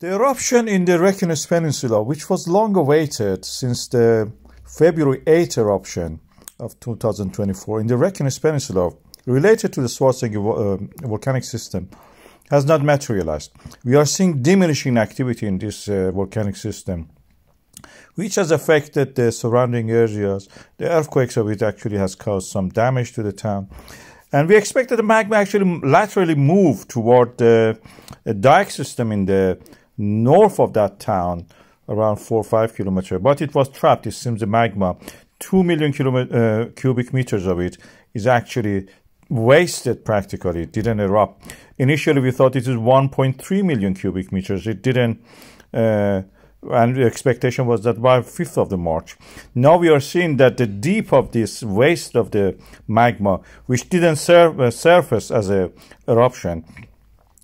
The eruption in the Reykjanes Peninsula, which was long awaited since the February 8 eruption of 2024 in the Reykjanes Peninsula, related to the Svartsengi volcanic system, has not materialized. We are seeing diminishing activity in this volcanic system, which has affected the surrounding areas. The earthquakes of it actually has caused some damage to the town. And we expect that the magma actually laterally move toward the dike system in the north of that town, around 4 or 5 kilometers. But it was trapped. It seems the magma, 2 million cubic meters of it, is actually wasted practically. It didn't erupt. Initially, we thought it is 1.3 million cubic meters. It didn't, and the expectation was that by 5th of the March. Now we are seeing that the deep of this waste of the magma, which didn't surface as a eruption,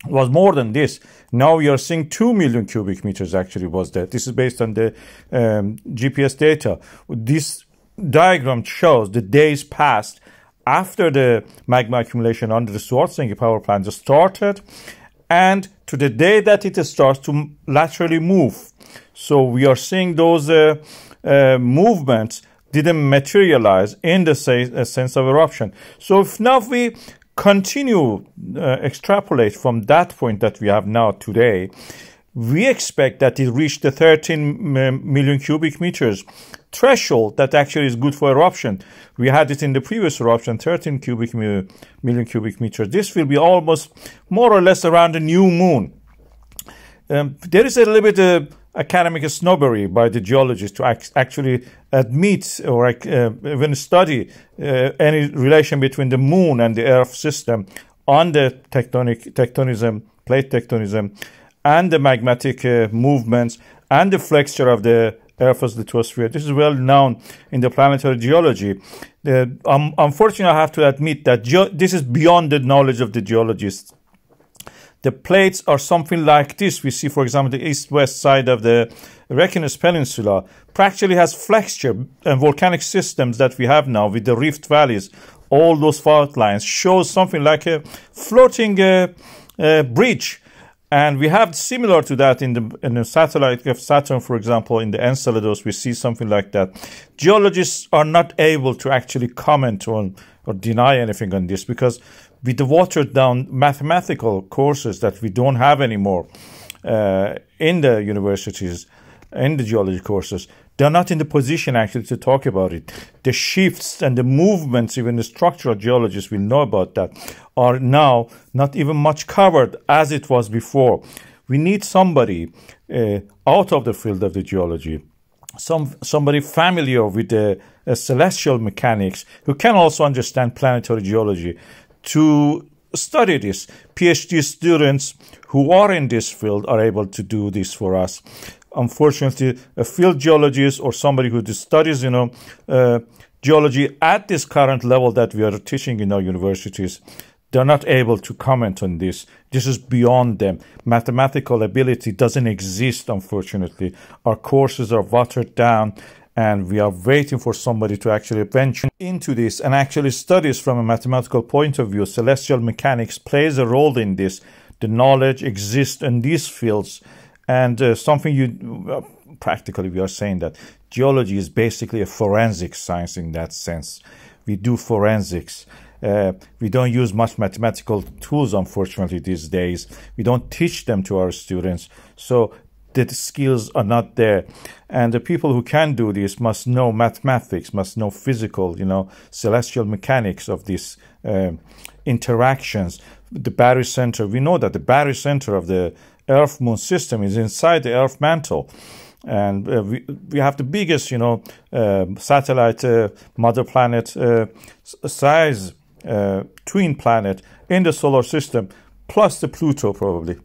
was more than this. Now we are seeing 2 million cubic meters actually was there. This is based on the GPS data. This diagram shows the days passed after the magma accumulation under the Svartsengi power plant started and to the day that it starts to laterally move. So we are seeing those movements didn't materialize in the sense of eruption. So if now we continue extrapolate from that point that we have now today, we expect that it reached the 13 million cubic meters threshold that actually is good for eruption. We had it in the previous eruption, 13 million cubic meters. This will be almost more or less around the new moon. There is a little bit of academic snobbery by the geologists to actually admit or even study any relation between the moon and the earth system on the tectonism, plate tectonism, and the magmatic movements and the flexure of the Earth's lithosphere. This is well known in the planetary geology. Unfortunately, I have to admit that this is beyond the knowledge of the geologists. The plates are something like this. We see, for example, the east-west side of the Reykjanes Peninsula practically has flexure, and volcanic systems that we have now with the rift valleys. All those fault lines shows something like a floating bridge. And we have similar to that in the satellite of Saturn, for example, in the Enceladus, we see something like that. Geologists are not able to actually comment on or deny anything on this because with the watered down mathematical courses that we don't have anymore in the universities, in the geology courses, they're not in the position actually to talk about it. The shifts and the movements, even the structural geologists will know about that, are now not even much covered as it was before. We need somebody out of the field of the geology, somebody familiar with the celestial mechanics, who can also understand planetary geology, to study this. PhD students who are in this field are able to do this for us. Unfortunately, a field geologist or somebody who studies, geology at this current level that we are teaching in our universities, they're not able to comment on this. This is beyond them. Mathematical ability doesn't exist, unfortunately. Our courses are watered down, and we are waiting for somebody to actually venture into this and actually studies from a mathematical point of view. Celestial mechanics plays a role in this. The knowledge exists in these fields. And practically we are saying that geology is basically a forensic science in that sense. We do forensics. We don't use much mathematical tools, unfortunately, these days. We don't teach them to our students. So the skills are not there. And the people who can do this must know mathematics, must know physical, celestial mechanics of these interactions. The barycenter, we know that the barycenter of the Earth-Moon system is inside the Earth mantle. And we have the biggest, satellite mother planet size twin planet in the solar system, plus the Pluto probably.